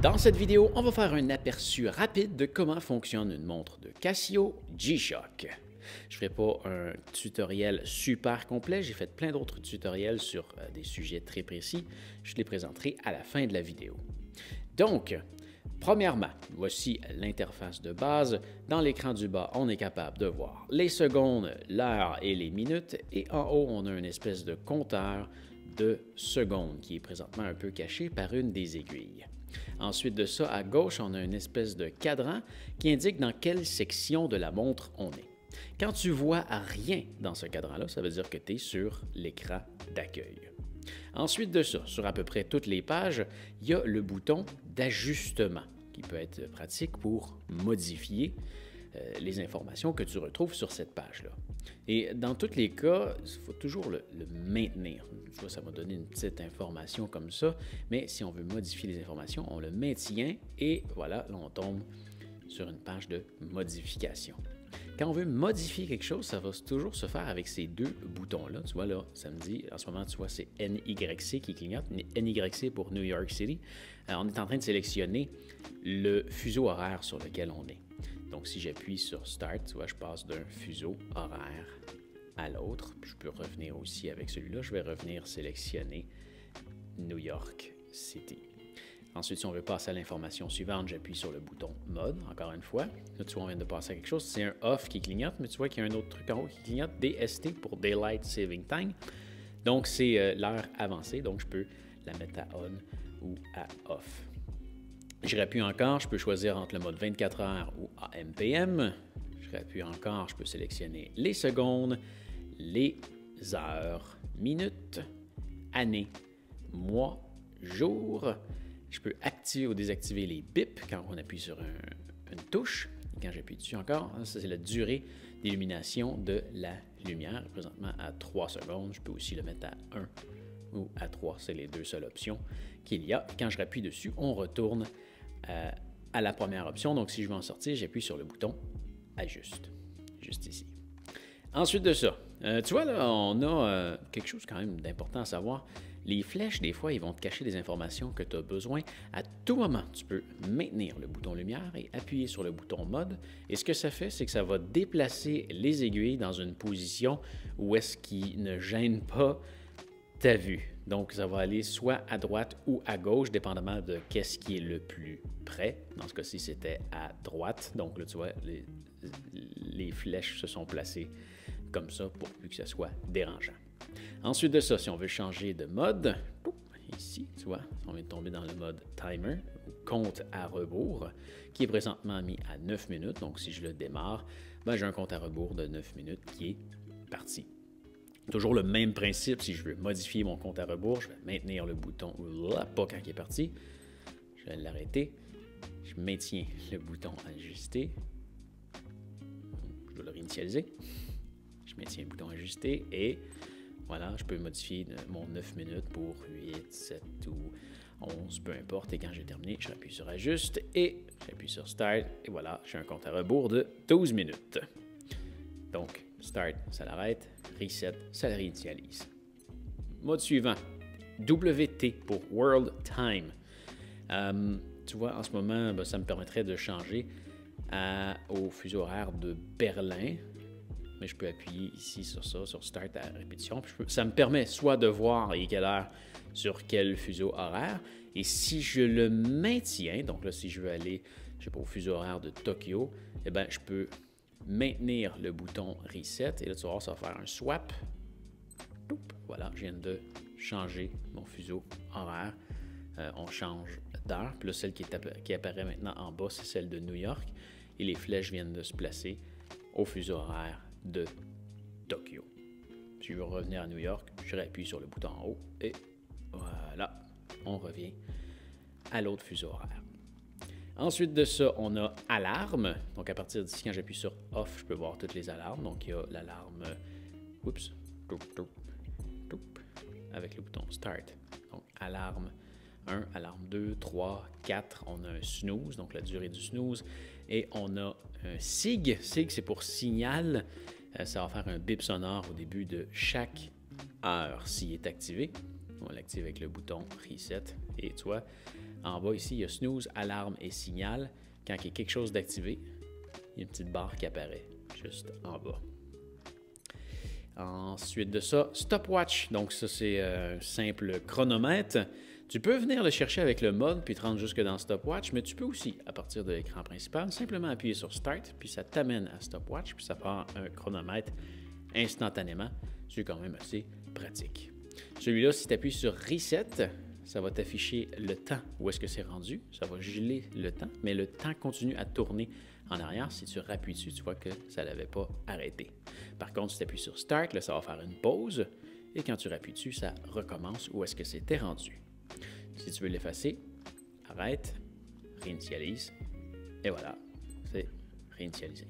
Dans cette vidéo, on va faire un aperçu rapide de comment fonctionne une montre de Casio G-Shock. Je ne ferai pas un tutoriel super complet, j'ai fait plein d'autres tutoriels sur des sujets très précis. Je les présenterai à la fin de la vidéo. Donc, premièrement, voici l'interface de base. Dans l'écran du bas, on est capable de voir les secondes, l'heure et les minutes. Et en haut, on a une espèce de compteur de secondes qui est présentement un peu caché par une des aiguilles. Ensuite de ça, à gauche, on a une espèce de cadran qui indique dans quelle section de la montre on est. Quand tu vois rien dans ce cadran-là, ça veut dire que tu es sur l'écran d'accueil. Ensuite de ça, sur à peu près toutes les pages, il y a le bouton d'ajustement qui peut être pratique pour modifier les informations que tu retrouves sur cette page-là. Et dans tous les cas, il faut toujours le maintenir. Tu vois, ça m'a donné une petite information comme ça, mais si on veut modifier les informations, on le maintient et voilà, là on tombe sur une page de modification. Quand on veut modifier quelque chose, ça va toujours se faire avec ces deux boutons-là. Tu vois, là, ça me dit, en ce moment, tu vois, c'est NYC qui clignote. NYC pour New York City. On est en train de sélectionner le fuseau horaire sur lequel on est. Donc, si j'appuie sur Start, tu vois, je passe d'un fuseau horaire à l'autre. Je peux revenir aussi avec celui-là. Je vais revenir sélectionner New York City. Ensuite, si on veut passer à l'information suivante, j'appuie sur le bouton Mode, encore une fois. Là, tu vois, on vient de passer à quelque chose. C'est un Off qui clignote, mais tu vois qu'il y a un autre truc en haut qui clignote, DST pour Daylight Saving Time. Donc, c'est l'heure avancée, donc je peux la mettre à On ou à Off. Je réappuie encore, je peux choisir entre le mode 24 heures ou AM/PM. Je réappuie encore, je peux sélectionner les secondes, les heures, minutes, années, mois, jours. Je peux activer ou désactiver les bips quand on appuie sur une touche. Et quand j'appuie dessus encore, ça c'est la durée d'illumination de la lumière. Présentement à 3 secondes. Je peux aussi le mettre à 1 ou à 3. C'est les deux seules options qu'il y a. Et quand je rappuie dessus, on retourne à la première option. Donc si je veux en sortir, j'appuie sur le bouton Ajuste, juste ici. Ensuite de ça, tu vois là, on a quelque chose quand même d'important à savoir. Les flèches, des fois, ils vont te cacher des informations que tu as besoin. À tout moment, tu peux maintenir le bouton lumière et appuyer sur le bouton mode. Et ce que ça fait, c'est que ça va déplacer les aiguilles dans une position où est-ce qu'ils ne gênent pas ta vue. Donc, ça va aller soit à droite ou à gauche, dépendamment de qu'est-ce qui est le plus près. Dans ce cas-ci, c'était à droite. Donc là, tu vois, les flèches se sont placées comme ça pour plus que ce soit dérangeant. Ensuite de ça, si on veut changer de mode, ici, tu vois, on vient de tomber dans le mode timer, compte à rebours, qui est présentement mis à 9 minutes. Donc, si je le démarre, ben, j'ai un compte à rebours de 9 minutes qui est parti. Toujours le même principe, si je veux modifier mon compte à rebours, je vais maintenir le bouton, pas quand il est parti, je vais l'arrêter, je maintiens le bouton ajuster, je dois le réinitialiser, je maintiens le bouton ajuster et voilà, je peux modifier mon 9 minutes pour 8, 7 ou 11, peu importe. Et quand j'ai terminé, j'appuie sur Ajuste et j'appuie sur Start. Et voilà, j'ai un compte à rebours de 12 minutes. Donc, Start, ça l'arrête. Reset, ça le réinitialise. Mode suivant, WT pour World Time. Tu vois, en ce moment, ben, ça me permettrait de changer au fuseau horaire de Berlin. Mais je peux appuyer ici sur ça, sur Start à répétition. Ça me permet soit de voir à quelle heure sur quel fuseau horaire. Et si je le maintiens, donc là, si je veux aller, je sais pas, au fuseau horaire de Tokyo, eh bien, je peux maintenir le bouton Reset. Et là, tu vas voir, ça va faire un swap. Voilà, je viens de changer mon fuseau horaire. On change d'heure. Puis là, celle qui apparaît maintenant en bas, c'est celle de New York. Et les flèches viennent de se placer au fuseau horaire de Tokyo. Si je veux revenir à New York, je réappuie sur le bouton en haut et voilà, on revient à l'autre fuseau horaire. Ensuite de ça, on a alarme. Donc à partir d'ici, quand j'appuie sur Off, je peux voir toutes les alarmes. Donc il y a l'alarme avec le bouton Start. Donc alarme 1, alarme 2, 3, 4. On a un snooze, donc la durée du snooze. Et on a un SIG. SIG, c'est pour signal. Ça va faire un bip sonore au début de chaque heure s'il est activé. On l'active avec le bouton Reset. Et tu vois, En bas ici, il y a snooze, alarme et signal. Quand il y a quelque chose d'activé, il y a une petite barre qui apparaît juste en bas. Ensuite de ça, stopwatch. Donc ça, c'est un simple chronomètre. Tu peux venir le chercher avec le mode puis te rendre jusque dans stopwatch, mais tu peux aussi, à partir de l'écran principal, simplement appuyer sur Start, puis ça t'amène à stopwatch, puis ça part un chronomètre instantanément. C'est quand même assez pratique. Celui-là, si tu appuies sur Reset, ça va t'afficher le temps où est-ce que c'est rendu. Ça va geler le temps, mais le temps continue à tourner en arrière. Si tu rappuies dessus, tu vois que ça ne l'avait pas arrêté. Par contre, si tu appuies sur Start, là, ça va faire une pause. Et quand tu rappuies dessus, ça recommence où est-ce que c'était rendu. Si tu veux l'effacer, arrête, réinitialise. Et voilà, c'est réinitialisé.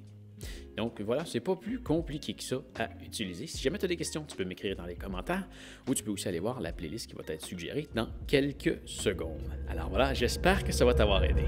Donc voilà, c'est pas plus compliqué que ça à utiliser. Si jamais tu as des questions, tu peux m'écrire dans les commentaires ou tu peux aussi aller voir la playlist qui va être suggérée dans quelques secondes. Alors voilà, j'espère que ça va t'avoir aidé.